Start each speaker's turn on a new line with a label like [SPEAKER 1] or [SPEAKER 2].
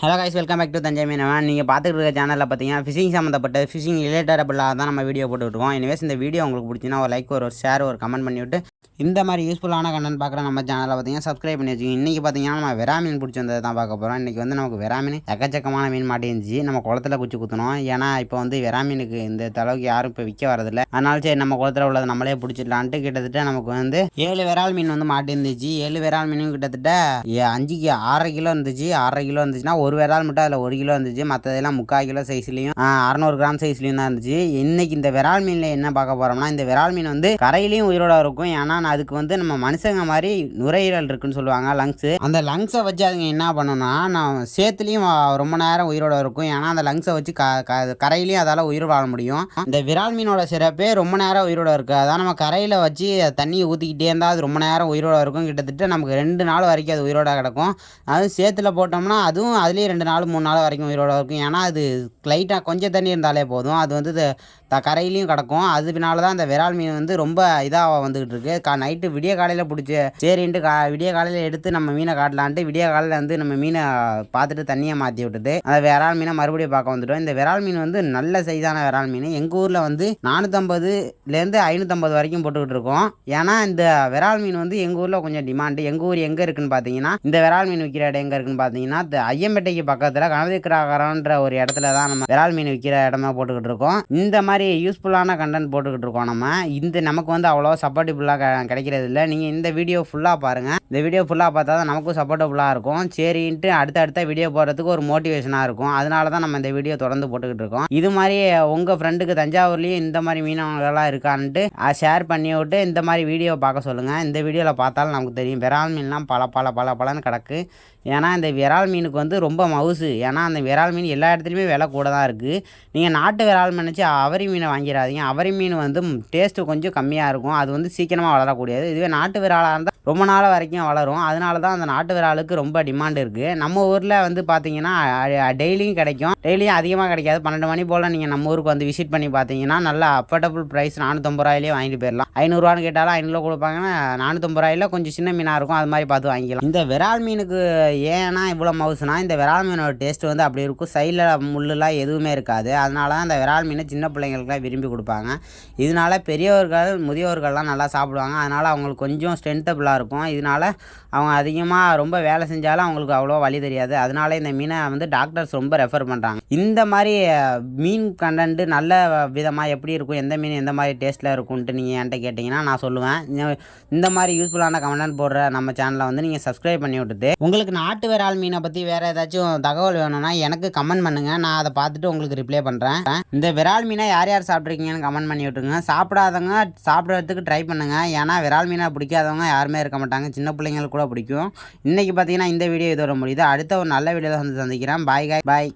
[SPEAKER 1] Hello guys, welcome back to Thanjai Meenavan. நீங்கள் பார்த்துட்டு இருக்க சேனலில் பார்த்தீங்கன்னா ஃபிஷிங் சம்மந்தப்பட்ட ஃபிஷிங் ரிலேட்டடபுளாக தான் நம்ம வீடியோ போட்டுருக்கோம். இனிவேஸ் இந்த வீடியோ உங்களுக்கு பிடிச்சின்னா ஒரு லைக், ஒரு ஷேர், ஒரு கமெண்ட் பண்ணிவிட்டு இந்த மாதிரி யூஸ்ஃபுல்லான கண்டென்ட் பார்க்குற நம்ம சேனலில் பார்த்தீங்கன்னா சப்ஸ்கிரைப் பண்ணி வச்சுக்கோங்க. இன்றைக்கி பார்த்தீங்கன்னா நம்ம வெரா மீன் பிடிச்சி வந்ததை தான் பார்க்க போகிறோம். இன்றைக்கி வந்து நமக்கு வெரா மீன் எக்கச்சக்கமான மீன் மாட்டிருந்துச்சு. நம்ம குளத்தில் குச்சி குத்தணும். ஏன்னா இப்போ வந்து வெரா மீனுக்கு இந்த அளவுக்கு யாரும் இப்போ விற்க வரதில்லை. அதனால சரி நம்ம குளத்தில் உள்ளதை நம்மளே பிடிச்சிடலான்ட்டு கிட்டத்தட்ட நமக்கு வந்து 7 விரால் மீன் வந்து மாட்டிருந்துச்சு. 7 விரால் மீனும் கிட்டத்தட்ட 5 6.5 கிலோ இருந்துச்சு. 6.5 கிலோ இருந்துச்சுன்னா ஒரு விரால் மட்டும் அதில் 1 கிலோ இருந்துச்சு. மற்றதெல்லாம் 3/4 கிலோ சைஸ்லையும் 600 கிராம் சைஸ்லையும் தான் இருந்துச்சு. இன்னைக்கு இந்த விரால் மீனில் என்ன பார்க்க போகிறோம்னா, இந்த விரால் மீன் வந்து கரையிலையும் உயிரோட இருக்கும். ஏன்னா அதுக்கு வந்து நம்ம மனுஷங்க மாதிரி நுரையீரல் இருக்குன்னு சொல்லுவாங்க, லங்ஸு. அந்த லங்ஸை வச்சு அதுங்க என்ன பண்ணணும்னா, நான் சேத்துலையும் ரொம்ப நேரம் உயிரோட இருக்கும். ஏன்னா அந்த லங்ஸை வச்சு கரையிலையும் அதால் உயிர் வாழ முடியும். இந்த விரால் மீனோட சிறப்பே ரொம்ப நேரம் உயிரோட இருக்குது. அதான் நம்ம கரையில் வச்சு தண்ணியை ஊற்றிக்கிட்டே இருந்தால் அது ரொம்ப நேரம் உயிரோட இருக்கும். கிட்டத்தட்ட நமக்கு 2 நாள் வரைக்கும் அது உயிரோட கிடக்கும். அதுவும் சேத்துல போட்டோம்னா அதுவும் அதுலேயே 2 நாள் 3 நாள் வரைக்கும் உயிரோட இருக்கும். ஏன்னா அது லைட்டாக கொஞ்சம் தண்ணி இருந்தாலே போதும், அது வந்து கரையிலையும் கிடக்கும். அதனால தான் அந்த விரால் மீன் வந்து ரொம்ப இதாக வந்துக்கிட்டு இருக்கு. நைட்டு விடிய காலையில் பிடிச்சி சரின்ட்டு விடிய காலையில் எடுத்து நம்ம மீனை காட்டலான்ட்டு விடிய காலையில் வந்து நம்ம மீனை பார்த்துட்டு தண்ணியை மாற்றி விட்டுட்டு அந்த விரால் மீனை மறுபடியும் பார்க்க வந்துட்டோம். இந்த விரால் மீன் வந்து நல்ல சைஸான விரால் மீன். எங்கள் ஊரில் வந்து 450லேருந்து 550 வரைக்கும் போட்டுக்கிட்டு இருக்கோம். ஏன்னா இந்த விரால் மீன் வந்து எங்கள் ஊரில் கொஞ்சம் டிமாண்டு. எங்கள் ஊர் எங்கே இருக்குன்னு பார்த்தீங்கன்னா, இந்த விரால் மீன் விற்கிற இடம் எங்கே இருக்குன்னு பார்த்தீங்கன்னா, ஐயம்பேட்டைக்கு பக்கத்தில் கணவதிக்கிராகரன்ற ஒரு இடத்துல தான் நம்ம விரால் மீன் விற்கிற இடமா போட்டுக்கிட்டு இருக்கோம். இந்த மாதிரி யூஸ்ஃபுல்லான கண்டென்ட் போட்டுக்கிட்டு இருக்கோம். நமக்கு வந்து அவ்வளோ சப்போர்ட்டிவ் கிடைக்கிறது இல்லை. நீங்கள் இந்த வீடியோ ஃபுல்லாக பாருங்கள். இந்த வீடியோ ஃபுல்லாக பார்த்தா தான் நமக்கும் சப்போர்ட்டபுளாக இருக்கும். சரின்ட்டு அடுத்த வீடியோ போடுறதுக்கு ஒரு மோட்டிவேஷனாக இருக்கும். அதனால தான் நம்ம இந்த வீடியோ தொடர்ந்து போட்டுக்கிட்டு இருக்கோம். இது மாதிரி உங்கள் ஃப்ரெண்டுக்கு தஞ்சாவூர்லேயும் இந்த மாதிரி மீனவர்களாக இருக்கான்ட்டு ஷேர் பண்ணி விட்டு இந்த மாதிரி வீடியோ பார்க்க சொல்லுங்கள். இந்த வீடியோவில் பார்த்தாலும் நமக்கு தெரியும் விரால் மீன்லாம் பல கிடக்கு. ஏன்னா இந்த விரால் மீனுக்கு வந்து ரொம்ப மவுசு. ஏன்னா அந்த விரால் மீன் எல்லா இடத்துலையுமே விலை கூட தான் இருக்குது. நீங்கள் நாட்டு விரால் நினச்சி அவரி மீனை வாங்கிடாதீங்க. அவரி மீன் வந்து டேஸ்ட்டு கொஞ்சம் கம்மியாக இருக்கும். அது வந்து சீக்கிரமாக வளரக்கூடியது. இதுவே நாட்டு விராலாக இருந்தால் ரொம்ப நாள் வரைக்கும் வளரும். அதனால தான் அந்த நாட்டு விராலுக்கு ரொம்ப டிமாண்ட் இருக்குது. நம்ம ஊரில் வந்து பார்த்தீங்கன்னா டெய்லியும் கிடைக்கும். டெய்லியும் அதிகமாக கிடைக்காது. 12 மணி போல் நீங்கள் நம்ம ஊருக்கு வந்து விசிட் பண்ணி பார்த்தீங்கன்னா நல்லா அஃபோர்டபுள் ப்ரைஸ் 450 ரூபாயிலே வாங்கிட்டு போயிடலாம். 500 ரூபான்னு கேட்டாலும் 500 கொடுப்பாங்கன்னா 450 ரூபாயில் கொஞ்சம் சின்ன மீனாக இருக்கும். அது மாதிரி பார்த்து வாங்கிக்கலாம். இந்த விரால் மீனுக்கு ஏன்னா இவ்வளோ மவுசுனா, இந்த விரால் மீனோட டேஸ்ட் வந்து அப்படி இருக்கும். சைடில் முள்ளுலாம் எதுவுமே இருக்காது. அதனால தான் அந்த விரால் மீனை சின்ன பிள்ளைங்களுக்குலாம் விரும்பி கொடுப்பாங்க. இதனால பெரியவர்கள் முதியோர்கள்லாம் நல்லா சாப்பிடுவாங்க. அதனால் அவங்களுக்கு கொஞ்சம் ஸ்ட்ரென்த்தபுளாக இருக்கும். இதனால அவங்க அதிகமாக ரொம்ப வேலை செஞ்சாலும் அவங்களுக்கு அவ்வளோ வலி தெரியாது. அதனால இந்த மீனை வந்து டாக்டர்ஸ் ரொம்ப ரெஃபர் பண்ணுறாங்க. இந்த மாதிரி மீன் கண்டென்ட் நல்ல விதமாக எப்படி இருக்கும், எந்த மீன் எந்த மாதிரி டேஸ்ட்டில் இருக்கும்ன்ட்டு நீங்கள் என்கிட்ட கேட்டிங்கன்னா நான் சொல்லுவேன். இந்த மாதிரி யூஸ்ஃபுல்லான கமெண்ட் போடுற நம்ம சேனலை வந்து நீங்கள் சப்ஸ்கிரைப் பண்ணி விட்டுட்டு உங்களுக்கு நாட்டு விரால் மீனை பற்றி வேறு ஏதாச்சும் தகவல் வேணும்னா எனக்கு கமெண்ட் பண்ணுங்கள். நான் அதை பார்த்துட்டு உங்களுக்கு ரிப்ளை பண்ணுறேன். இந்த விரால் மீனை யார் யார் சாப்பிட்ருக்கீங்கன்னு கமெண்ட் பண்ணி விட்டுருங்க. சாப்பிடாதவங்க சாப்பிட்றதுக்கு ட்ரை பண்ணுங்கள். ஏன்னா விரால் மீனை பிடிக்காதவங்க யாருமே இருக்க மாட்டாங்க. சின்ன பிள்ளைங்களுக்கு கூட பிடிக்கும். இன்றைக்கி பார்த்தீங்கன்னா இந்த வீடியோ இதோட முடியுது. அடுத்த ஒரு நல்ல வீடியோவில் வந்து சந்திக்கிறேன். பாய்.